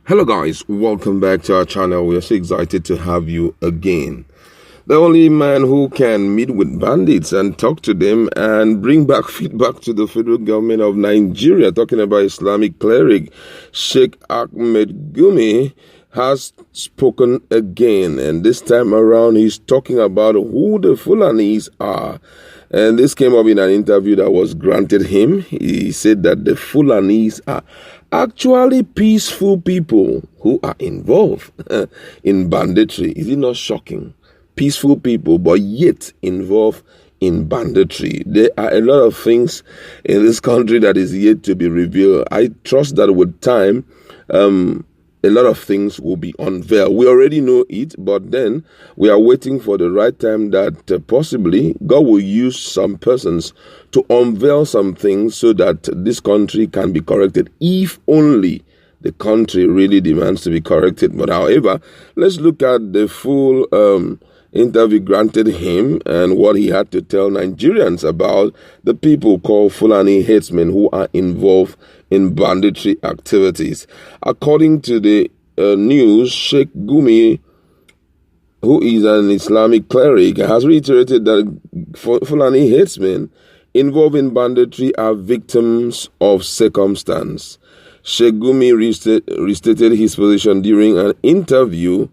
Hello guys, welcome back to our channel. We are so excited to have you again. The only man who can meet with bandits and talk to them and bring back feedback to the federal government of Nigeria, talking about Islamic cleric Sheikh Gumi, has spoken again, and this time around he's talking about who the Fulanis are. And this came up in an interview that was granted him. He said that the Fulanis are actually peaceful people who are involved in banditry. Is it not shocking? Peaceful people, but yet involved in banditry. There are a lot of things in this country that is yet to be revealed. I trust that with time, a lot of things will be unveiled. We already know it, but then we are waiting for the right time that possibly God will use some persons to unveil some things so that this country can be corrected, if only the country really demands to be corrected. But however, let's look at the full interview granted him and what he had to tell Nigerians about the people called Fulani Herdsmen who are involved in banditry activities. According to the news, Sheikh Gumi, who is an Islamic cleric, has reiterated that Fulani Herdsmen involved in banditry are victims of circumstance. Sheikh Gumi restated his position during an interview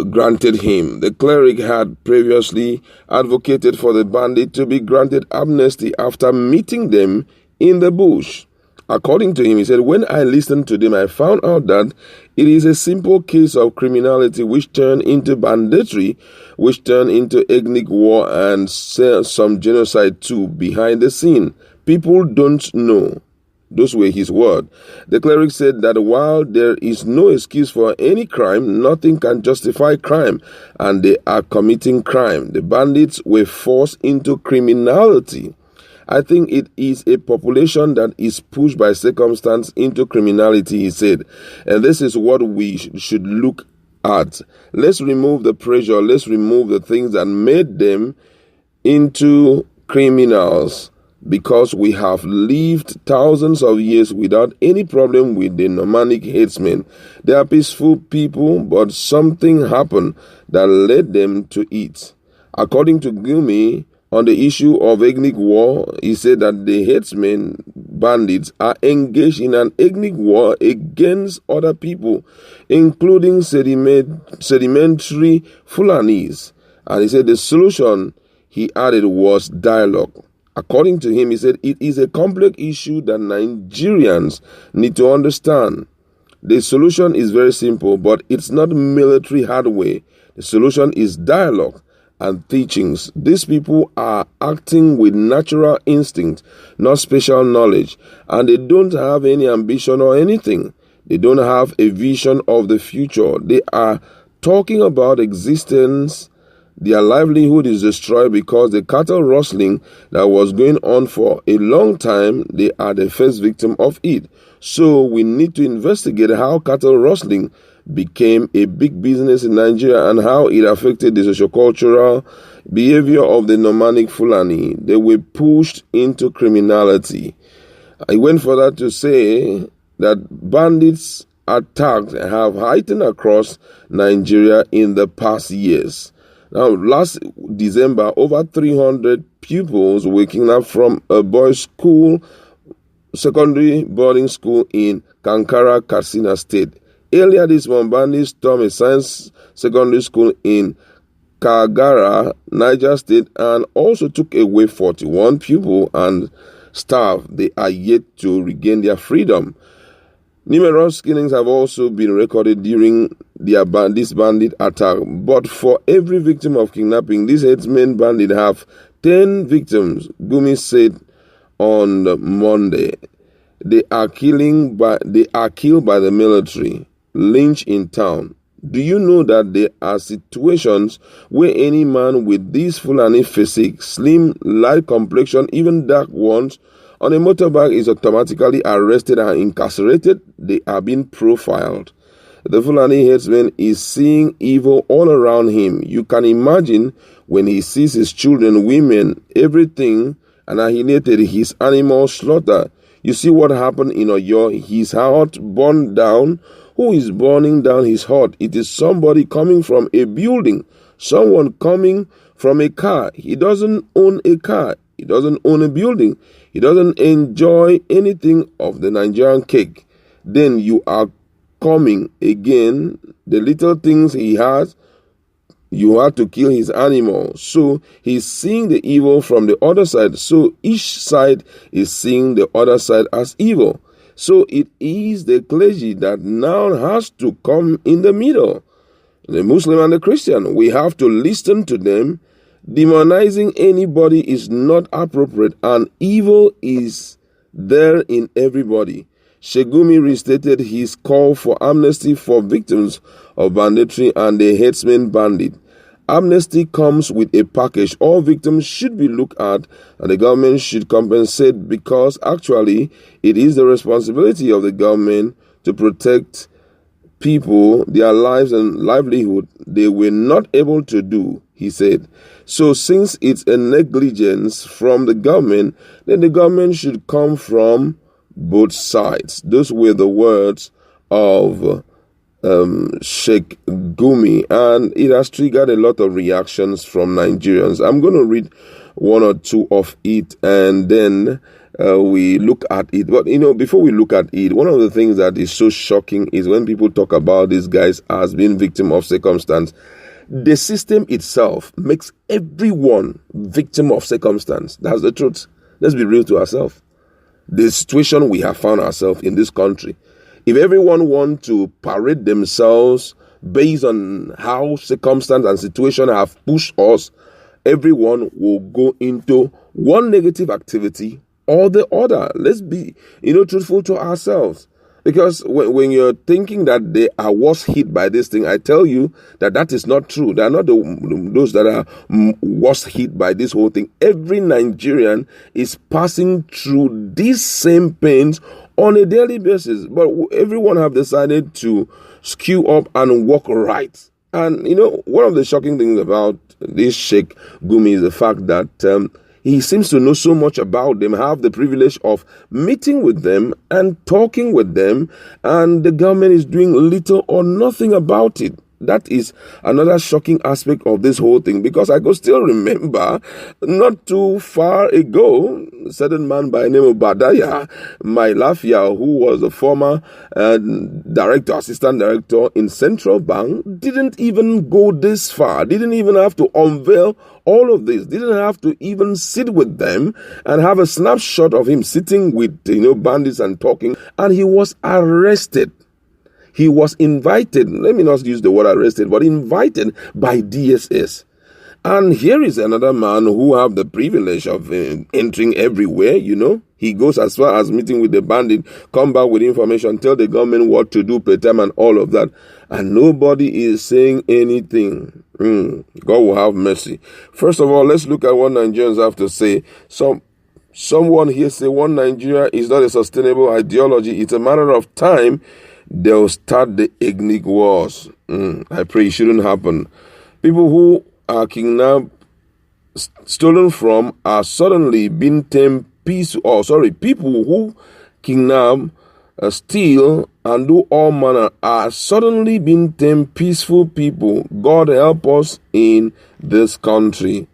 granted him. The cleric had previously advocated for the bandit to be granted amnesty after meeting them in the bush. According to him, he said, "When I listened to them, I found out that it is a simple case of criminality which turned into banditry, which turned into ethnic war and some genocide too behind the scene. People don't know." Those were his words. The cleric said that while there is no excuse for any crime, nothing can justify crime, and they are committing crime. The bandits were forced into criminality. I think it is a population that is pushed by circumstance into criminality, he said. And this is what we should look at. Let's remove the pressure. Let's remove the things that made them into criminals, because we have lived thousands of years without any problem with the nomadic herdsmen. They are peaceful people, but something happened that led them to it. According to Gumi, on the issue of ethnic war, he said that the herdsmen bandits are engaged in an ethnic war against other people, including sedimentary Fulanis. And he said the solution, he added, was dialogue. According to him, he said it is a complex issue that Nigerians need to understand. The solution is very simple, but it's not military hardware. The solution is dialogue and teachings. These people are acting with natural instinct, not special knowledge, and they don't have any ambition or anything. They don't have a vision of the future. They are talking about existence. Their livelihood is destroyed because the cattle rustling that was going on for a long time, they are the first victim of it. So we need to investigate how cattle rustling became a big business in Nigeria and how it affected the sociocultural behavior of the nomadic Fulani. They were pushed into criminality. I went further to say that bandits attacks have heightened across Nigeria in the past years. Now, last December, over 300 pupils were kidnapped from a boys' school, secondary boarding school in Kankara, Katsina State. Earlier this month, bandits stormed a science secondary school in Kagara, Niger State, and also took away 41 pupils and staff. They are yet to regain their freedom. Numerous killings have also been recorded during this bandit attack. But for every victim of kidnapping, these herdsmen bandits have 10 victims, Gumi said on Monday. They are killed by the military, lynched in town. Do you know that there are situations where any man with this Fulani physique, slim, light complexion, even dark ones, on a motorbike is automatically arrested and incarcerated? They are being profiled. The Fulani herdsman is seeing evil all around him. You can imagine when he sees his children, women, everything, annihilated, his animals slaughtered. You see what happened in Oyo. His house burned down, who is burning down his hut. It is somebody coming from a building, someone coming from a car. He doesn't own a car. He doesn't own a building. He doesn't enjoy anything of the Nigerian cake. Then you are coming again. The little things he has, you had to kill his animal. So he's seeing the evil from the other side. So each side is seeing the other side as evil. So it is the clergy that now has to come in the middle. The Muslim and the Christian, we have to listen to them. Demonizing anybody is not appropriate, and evil is there in everybody. Sheikh Gumi restated his call for amnesty for victims of banditry and the Herdsmen bandit. Amnesty comes with a package. All victims should be looked at, and the government should compensate, because actually it is the responsibility of the government to protect people, their lives and livelihood. They were not able to do, he said. So since it's a negligence from the government, then the government should come from both sides. Those were the words of Sheikh Gumi, and it has triggered a lot of reactions from Nigerians. I'm going to read one or two of it, and then we look at it. But, before we look at it, one of the things that is so shocking is when people talk about these guys as being victim of circumstance. The system itself makes everyone victim of circumstance. That's the truth. Let's be real to ourselves. The situation we have found ourselves in this country, if everyone wants to parade themselves based on how circumstance and situation have pushed us, everyone will go into one negative activity or the other. Let's be, truthful to ourselves. Because when you're thinking that they are worse hit by this thing, I tell you that is not true. They are not those that are worse hit by this whole thing. Every Nigerian is passing through these same pains on a daily basis. But everyone have decided to skew up and walk right. And, one of the shocking things about this Sheikh Gumi is the fact that he seems to know so much about them, have the privilege of meeting with them and talking with them, and the government is doing little or nothing about it. That is another shocking aspect of this whole thing, because I could still remember not too far ago, a certain man by the name of Badaya, my Lafia, who was a former assistant director in Central Bank, didn't even go this far, didn't even have to unveil all of this, didn't have to even sit with them and have a snapshot of him sitting with, bandits and talking, and he was arrested. He was invited, let me not use the word arrested, but invited by DSS. And here is another man who have the privilege of entering everywhere, He goes as far as meeting with the bandit, come back with information, tell the government what to do, pay time and all of that. And nobody is saying anything. God will have mercy. First of all, let's look at what Nigerians have to say. Someone here say one Nigeria is not a sustainable ideology. It's a matter of time they'll start the ethnic wars. I pray it shouldn't happen. People who are kidnapped, stolen from, are suddenly being tamed peaceful. People who kidnap, steal, and do all manner are suddenly being tamed peaceful people. God help us in this country.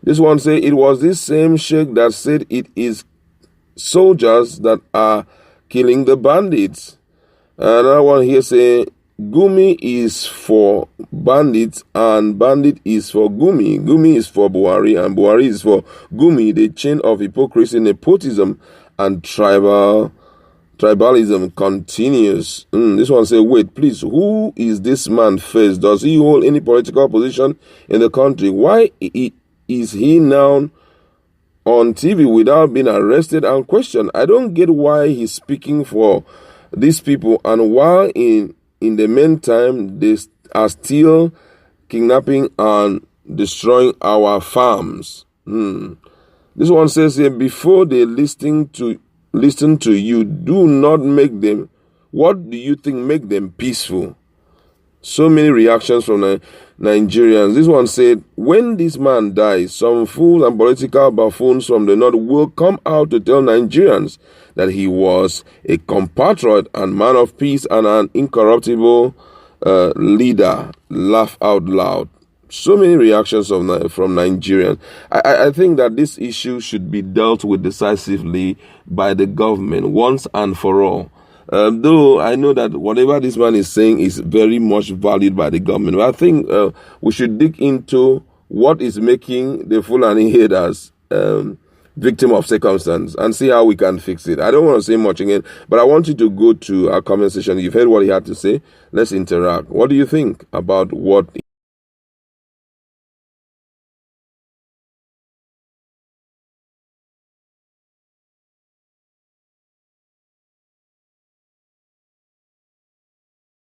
This one say it was this same Sheik that said it is soldiers that are killing the bandits. Another one here say Gumi is for bandits and bandit is for Gumi. Gumi is for Buhari and Buhari is for Gumi. The chain of hypocrisy, nepotism, and tribalism continues. This one say, wait, please, who is this man first? Does he hold any political position in the country? Why is he now on TV without being arrested and questioned? I don't get why he's speaking for these people, and while in the meantime they are still kidnapping and destroying our farms. This one says here, before they listen to you, do not make them. What do you think make them peaceful? So many reactions from Nigerians. This one said, when this man dies, some fools and political buffoons from the north will come out to tell Nigerians that he was a compatriot and man of peace and an incorruptible leader. Laugh out loud. So many reactions from Nigerians. I think that this issue should be dealt with decisively by the government once and for all. Though I know that whatever this man is saying is very much valued by the government, but I think we should dig into what is making the Fulani herders victim of circumstance and see how we can fix it. I don't want to say much again, but I want you to go to our comment section. You've heard what he had to say. Let's interact. What do you think about what